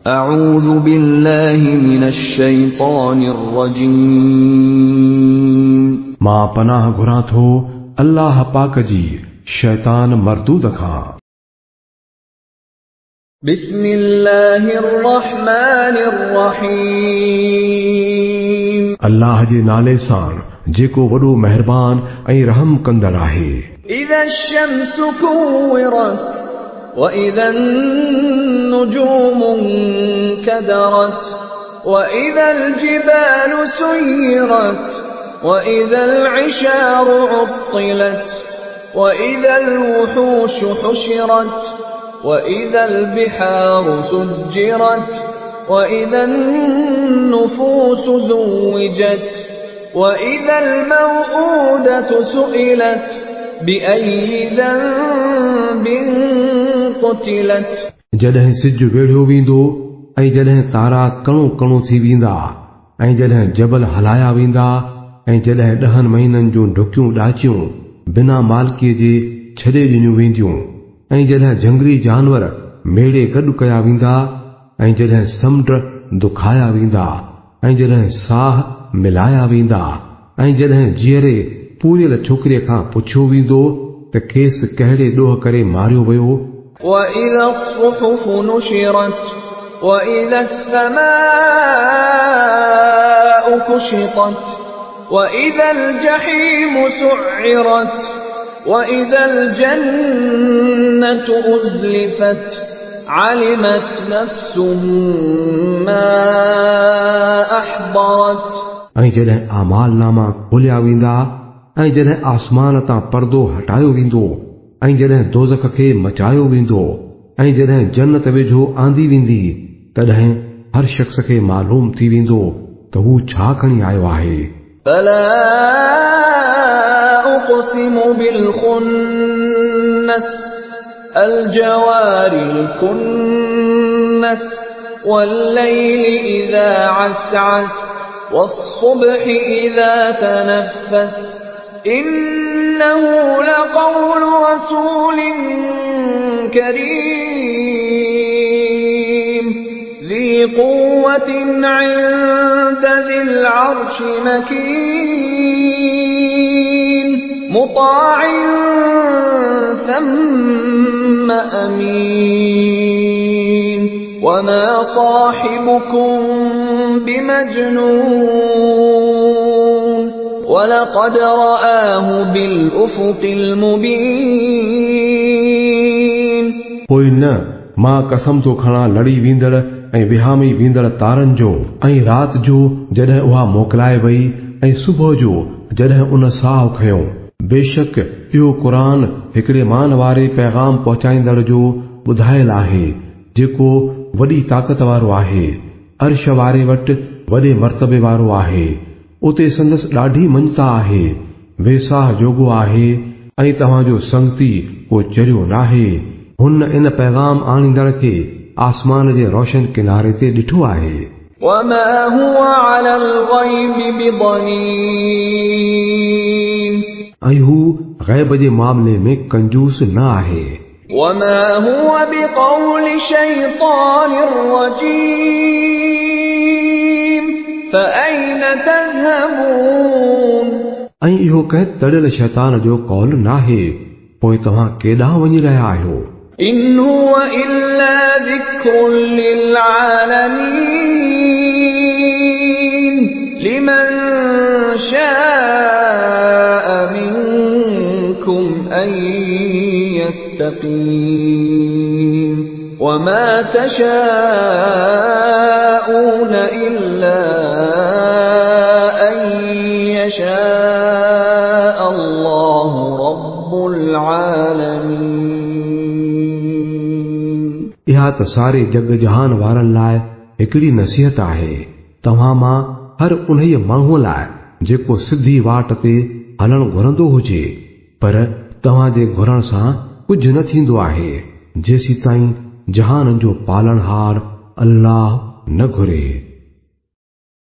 أعوذ بالله من الشيطان الرجيم मां पनाह घुरां थो अल्लाह पाक जी शैतान मरदूद खां। बिस्म इल्लाहिर रहमानिर रहीम। अल्लाह जे नाले सां जेको वॾो मेहरबान ऐं रहम कंदड़ आहे। इज़ा शम्सु कुव्विरत व इज़न नुजूमु कदरत व इज़ल जिबालु सुय्यरत व इज़ल इशारु उत्तिलत व इज़ल वुहूशु हुशिरत व इज़ल बिहारु सुज्जिरत व इज़न नुफूसु ज़ुव्विजत व इज़ल मौऊदतु सुइलत बिअय्यि ज़ंबिन क़ुतिलत। जॾहिं सिज वेढ़ियो वेंदो ऐं जॾहिं तारा कणो कणो थी वेंदा ऐं जॾहिं जबल हलाया वेंदा ऐं जॾहिं 10 महीननि जूं ढुकियूं ॾाचियूं बिना मालिकीअ जे छॾे ॾिनियूं वेंदियूं ऐं जॾहिं झंगली जानवर मेड़े गॾु कया वेंदा ऐं जॾहिं समुंड दुखाया वेंदा ऐं जॾहिं साह मिलाया वेंदा ऐं जॾहिं जीअरे पूरियल छोकिरीअ खां पुछियो वेंदो त खेसि कहिड़े ॾोह करे मारियो वियो। وإذا الصحف نشرت وإذا السماء كشطت وإذا الجحيم سعرت وإذا الجنة أزلفت علمت نفس ما أحضرت। ऐं जॾहिं आमाल नामा खोलिया वेंदा ऐं जॾहिं आसमान तां पर्दो हटायो वेंदो ऐं जॾहिं दोज़ख खे मचायो वेंदो ऐं जॾहिं जन्नत वेझो आंदी वेंदी तॾहिं हर शख़्स खे मालूम थी वेंदो त हू छा खणी आयो आहे। فلا أقسم بالخنس الجوار الكنس والليل إذا عسعس والصبح إذا تنفس إنه لقول رسول كريم ذي قوة عند ذي العرش مكين مطاع ثم أمين وما صاحبكم بمجنون ولقد رآه بالأفق المبين। पोइ न मां कसम थो खणा लड़ी वेंदड़ ऐं विहामी वेंदड़ तारनि जो ऐं राति जो जॾहिं उहा मोकिलाए वई ऐं सुबुह जो जॾहिं उन साहु खयो। बेशक इहो क़ुरान हिकिड़े मान वारे पैगाम पहुचाईंदड़ जो ॿुधायल आहे जेको वॾी ताक़त वारो आहे। अर्श वारे वटि वॾे मर्तबे वारो आहे। उते संदसि ॾाढी मञता आहे। वेसाह जोॻो आहे ऐं तव्हांजो संगती को चरियो नाहे। हुन इन पैगाम आणींदड़ खे आसमान जे रोशन किनारे ते ॾिठो आहे। وما هو على الغيب بضنين ऐं हू ग़ैब जे मामले में कंजूस न आहे। وما هو بقول شيطان رجيم فأين تذهبون। ऐं इहो कंहिं तड़ियल शैतान जो कौल नाहे। पोइ तव्हां केॾांहुं वञी रहिया आहियो। إن هو إلا ذكر للعالمين لمن شاء منكم أن يستقيم وما تشاءون إلا أن يشاء الله رب العالمين। इहा त सारे जग जहान वारनि लाइ हिकिड़ी नसीहत आहे। तव्हां मां हर उन्हीअ माण्हूअ लाइ जेको सिधी वाट ते हलणु घुरंदो हुजे पर तव्हां जे घुरण सां कुझु न थींदो आहे जेसीं ताईं जहान जो पालनहार अल्लाह न घुरे।